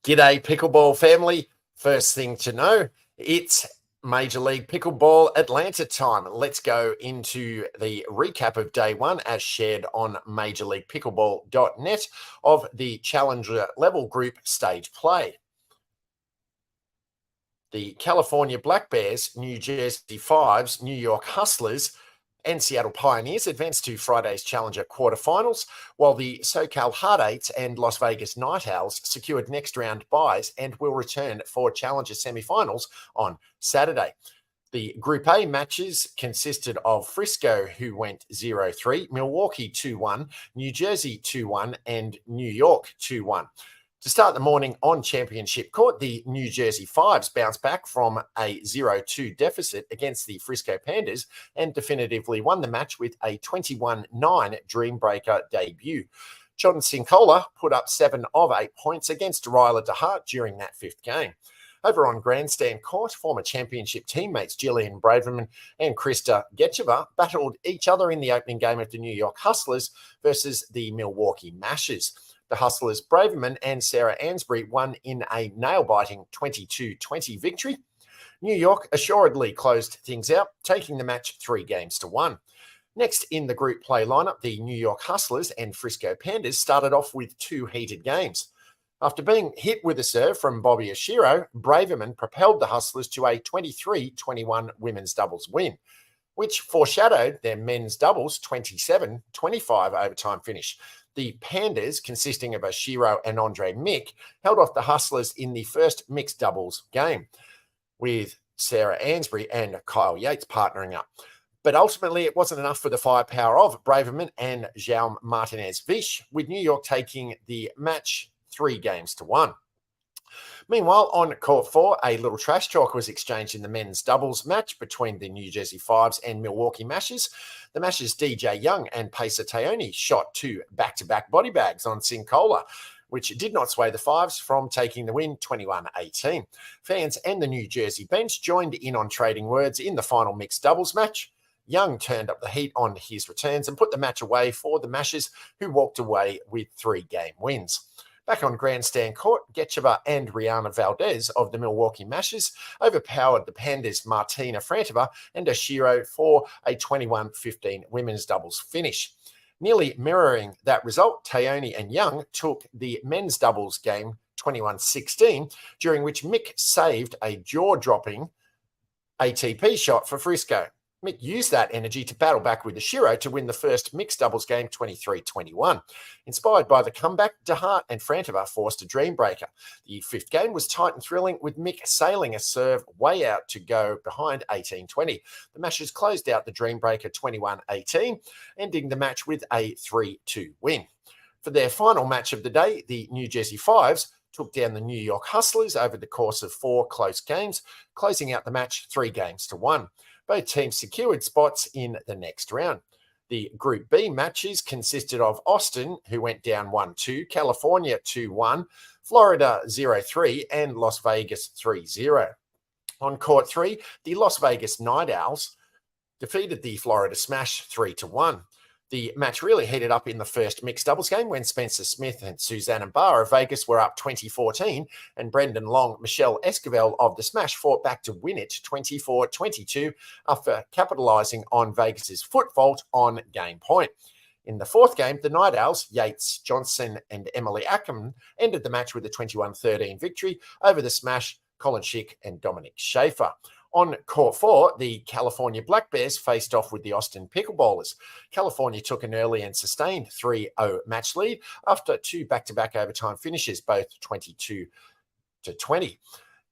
G'day, Pickleball family. First thing to know, it's Major League Pickleball Atlanta time. Let's go into the recap of day one as shared on majorleaguepickleball.net of the Challenger level group stage play. The California Black Bears, New Jersey Fives, New York Hustlers, and Seattle Pioneers advanced to Friday's Challenger quarterfinals, while the SoCal Hard Eights and Las Vegas Night Owls secured next round byes and will return for Challenger semifinals on Saturday. The Group A matches consisted of Frisco, who went 0-3, Milwaukee 2-1, New Jersey 2-1, and New York 2-1. To start the morning on championship court, the New Jersey Fives bounced back from a 0-2 deficit against the Frisco Pandas and definitively won the match with a 21-9 Dreambreaker debut. John Cincola put up 7 of 8 points against Ryla DeHart during that fifth game. Over on Grandstand Court, former championship teammates Jillian Braverman and Krista Getcheva battled each other in the opening game of the New York Hustlers versus the Milwaukee Mashers. The Hustlers' Braverman and Sarah Ansbury won in a nail-biting 22-20 victory. New York assuredly closed things out, taking the match 3-1. Next in the group play lineup, the New York Hustlers and Frisco Pandas started off with 2 heated games. After being hit with a serve from Bobby Ashiro, Braverman propelled the Hustlers to a 23-21 women's doubles win, which foreshadowed their men's doubles 27-25 overtime finish. The Pandas, consisting of Ashiro and Andre Mick, held off the Hustlers in the first mixed doubles game, with Sarah Ansbury and Kyle Yates partnering up. But ultimately, it wasn't enough for the firepower of Braverman and Jaume Martinez-Vish, with New York taking the match 3-1. Meanwhile, on court 4, a little trash talk was exchanged in the men's doubles match between the New Jersey Fives and Milwaukee Mashers. The Mashers' DJ Young and Pacer Taoni shot 2 back-to-back body bags on Cincola, which did not sway the Fives from taking the win 21-18. Fans and the New Jersey bench joined in on trading words in the final mixed doubles match. Young turned up the heat on his returns and put the match away for the Mashers, who walked away with 3-game wins. Back on Grandstand Court, Getcheva and Rihanna Valdez of the Milwaukee Mashers overpowered the Pandas' Martina Frantova and Ashiro for a 21-15 women's doubles finish. Nearly mirroring that result, Taoni and Young took the men's doubles game 21-16, during which Mick saved a jaw-dropping ATP shot for Frisco. Mick used that energy to battle back with Ashiro to win the first mixed doubles game 23-21. Inspired by the comeback, DeHart and Frantova forced a dreambreaker. The fifth game was tight and thrilling, with Mick sailing a serve way out to go behind 18-20. The Mashers closed out the dreambreaker 21-18, ending the match with a 3-2 win. For their final match of the day, the New Jersey Fives took down the New York Hustlers over the course of 4 close games, closing out the match 3-1. Both teams secured spots in the next round. The Group B matches consisted of Austin, who went down 1-2, California 2-1, Florida 0-3, and Las Vegas 3-0. On court 3, the Las Vegas Night Owls defeated the Florida Smash 3-1. The match really heated up in the first mixed doubles game when Spencer Smith and Suzanne Barr of Vegas were up 20-14, and Brendan Long, Michelle Esquivel of the Smash fought back to win it 24-22 after capitalizing on Vegas's foot fault on game point. In the fourth game, the Night Owls, Yates, Johnson, and Emily Ackerman ended the match with a 21-13 victory over the Smash, Colin Schick, and Dominic Schaefer. On court 4, the California Black Bears faced off with the Austin Pickleballers. California took an early and sustained 3-0 match lead after 2 back-to-back overtime finishes, both 22-20.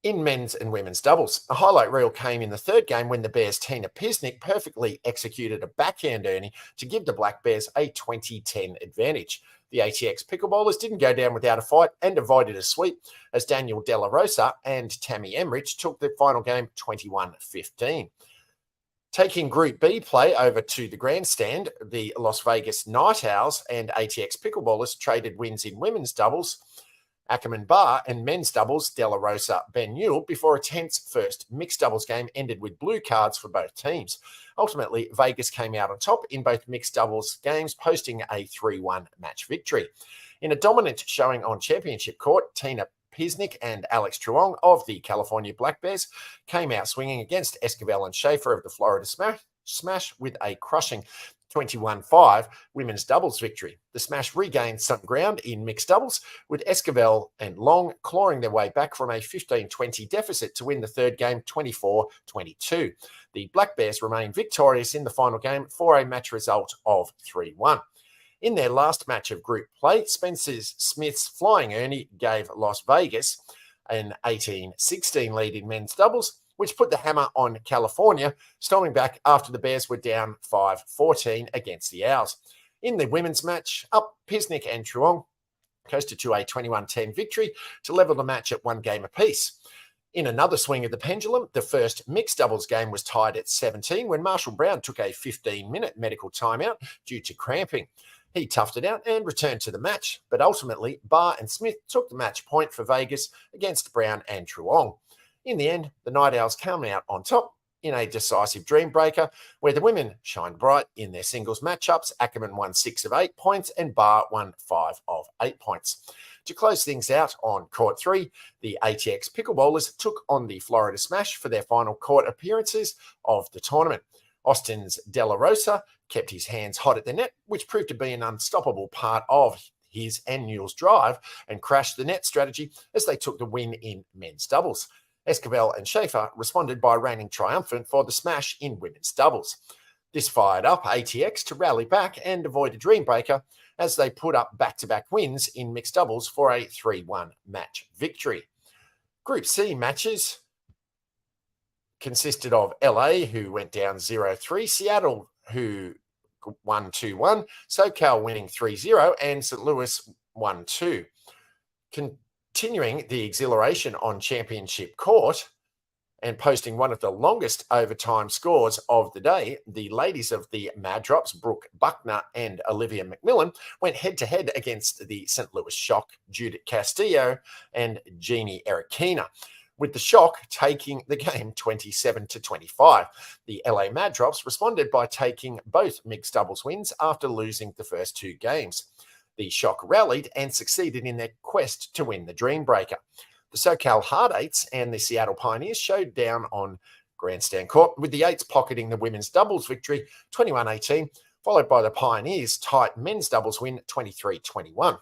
In men's and women's doubles, a highlight reel came in the third game when the Bears' Tina Pisnik perfectly executed a backhand Ernie to give the Black Bears a 20-10 advantage. The ATX Pickleballers didn't go down without a fight and avoided a sweep as Daniel Della Rosa and Tammy Emrich took the final game 21-15. Taking Group B play over to the grandstand, the Las Vegas Night Owls and ATX Pickleballers traded wins in women's doubles, Ackerman Barr, and men's doubles, Della Rosa Ben Newell, before a tense first mixed doubles game ended with blue cards for both teams. Ultimately, Vegas came out on top in both mixed doubles games, posting a 3-1 match victory. In a dominant showing on championship court, Tina Pisnik and Alex Truong of the California Black Bears came out swinging against Esquivel and Schaefer of the Florida Smash with a crushing 21-5 women's doubles victory. The Smash regained some ground in mixed doubles, with Esquivel and Long clawing their way back from a 15-20 deficit to win the third game 24-22. The Black Bears remained victorious in the final game for a match result of 3-1. In their last match of group play, Spencer Smith's Flying Ernie gave Las Vegas an 18-16 lead in men's doubles, which put the hammer on California, storming back after the Bears were down 5-14 against the Owls. In the women's match, up Pisnik and Truong coasted to a 21-10 victory to level the match at one game apiece. In another swing of the pendulum, the first mixed doubles game was tied at 17 when Marshall Brown took a 15-minute medical timeout due to cramping. He toughed it out and returned to the match, but ultimately Barr and Smith took the match point for Vegas against Brown and Truong. In the end, the Night Owls came out on top in a decisive dream breaker, where the women shined bright in their singles matchups. Ackerman won 6 of 8 points and Barr won 5 of 8 points. To close things out on court 3, the ATX Pickleballers took on the Florida Smash for their final court appearances of the tournament. Austin's De La Rosa kept his hands hot at the net, which proved to be an unstoppable part of his and Newell's drive, and crashed the net strategy as they took the win in men's doubles. Esquivel and Schaefer responded by reigning triumphant for the Smash in women's doubles. This fired up ATX to rally back and avoid a dream breaker as they put up back-to-back wins in mixed doubles for a 3-1 match victory. Group C matches consisted of LA, who went down 0-3, Seattle, who won 2-1, SoCal winning 3-0, and St. Louis 1-2. Continuing the exhilaration on championship court and posting one of the longest overtime scores of the day, the ladies of the Mad Drops, Brooke Buckner and Olivia McMillan, went head-to-head against the St. Louis Shock, Judith Castillo and Jeannie Erekina, with the Shock taking the game 27-25. The LA Mad Drops responded by taking both mixed doubles wins after losing the first 2 games. The Shock rallied and succeeded in their quest to win the Dream Breaker. The SoCal Hard Eights and the Seattle Pioneers showed down on Grandstand Court, with the Eights pocketing the women's doubles victory 21-18, followed by the Pioneers' tight men's doubles win 23-21.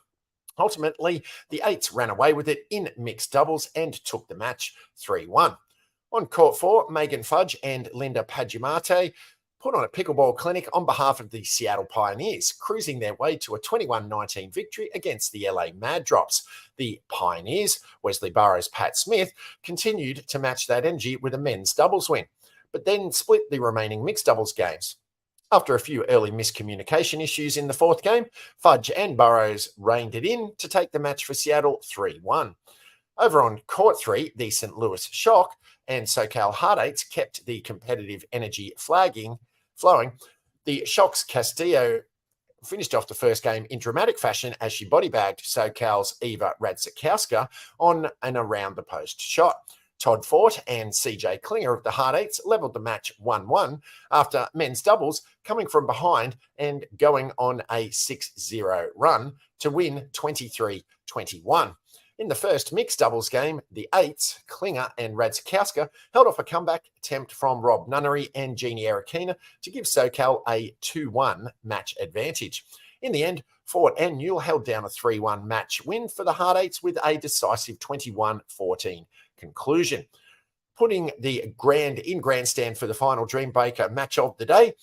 Ultimately, the Eights ran away with it in mixed doubles and took the match 3-1. On court 4, Megan Fudge and Linda Pagimate put on a pickleball clinic on behalf of the Seattle Pioneers, cruising their way to a 21-19 victory against the LA Mad Drops. The Pioneers, Wesley Burrows' Pat Smith, continued to match that energy with a men's doubles win, but then split the remaining mixed doubles games. After a few early miscommunication issues in the fourth game, Fudge and Burrows reined it in to take the match for Seattle 3-1. Over on court 3, the St. Louis Shock and SoCal Hard Eights kept the competitive energy flowing. The Shock's Castillo finished off the first game in dramatic fashion as she bodybagged SoCal's Eva Radzikowska on an around-the-post shot. Todd Fort and CJ Klinger of the Hard Eights leveled the match 1-1 after men's doubles coming from behind and going on a 6-0 run to win 23-21. In the first mixed doubles game, the Eights, Klinger and Radzikowska, held off a comeback attempt from Rob Nunnery and Jeannie Erekina to give SoCal a 2-1 match advantage. In the end, Fort and Newell held down a 3-1 match win for the Hard Eights with a decisive 21-14 conclusion. Putting the grandstand for the final Dream Breaker match of the day,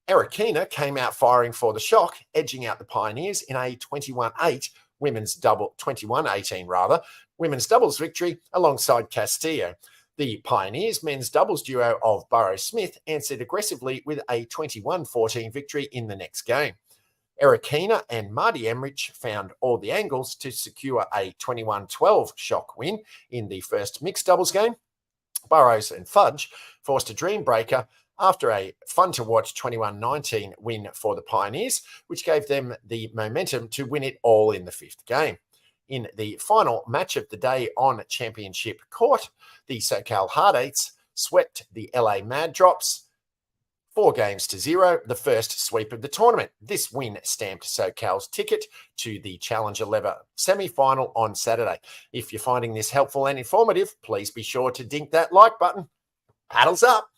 Erekina came out firing for the Shock, edging out the Pioneers in a 21-18 women's doubles victory alongside Castillo. The Pioneers men's doubles duo of Burrows Smith answered aggressively with a 21-14 victory in the next game. Erekina and Marty Emrich found all the angles to secure a 21-12 Shock win in the first mixed doubles game. Burrows and Fudge forced a Dream Breaker after a fun-to-watch 21-19 win for the Pioneers, which gave them the momentum to win it all in the fifth game. In the final match of the day on championship court, the SoCal Hard Eights swept the LA Mad Drops 4-0, the first sweep of the tournament. This win stamped SoCal's ticket to the Challenger Lever semi-final on Saturday. If you're finding this helpful and informative, please be sure to dink that like button. Paddles up.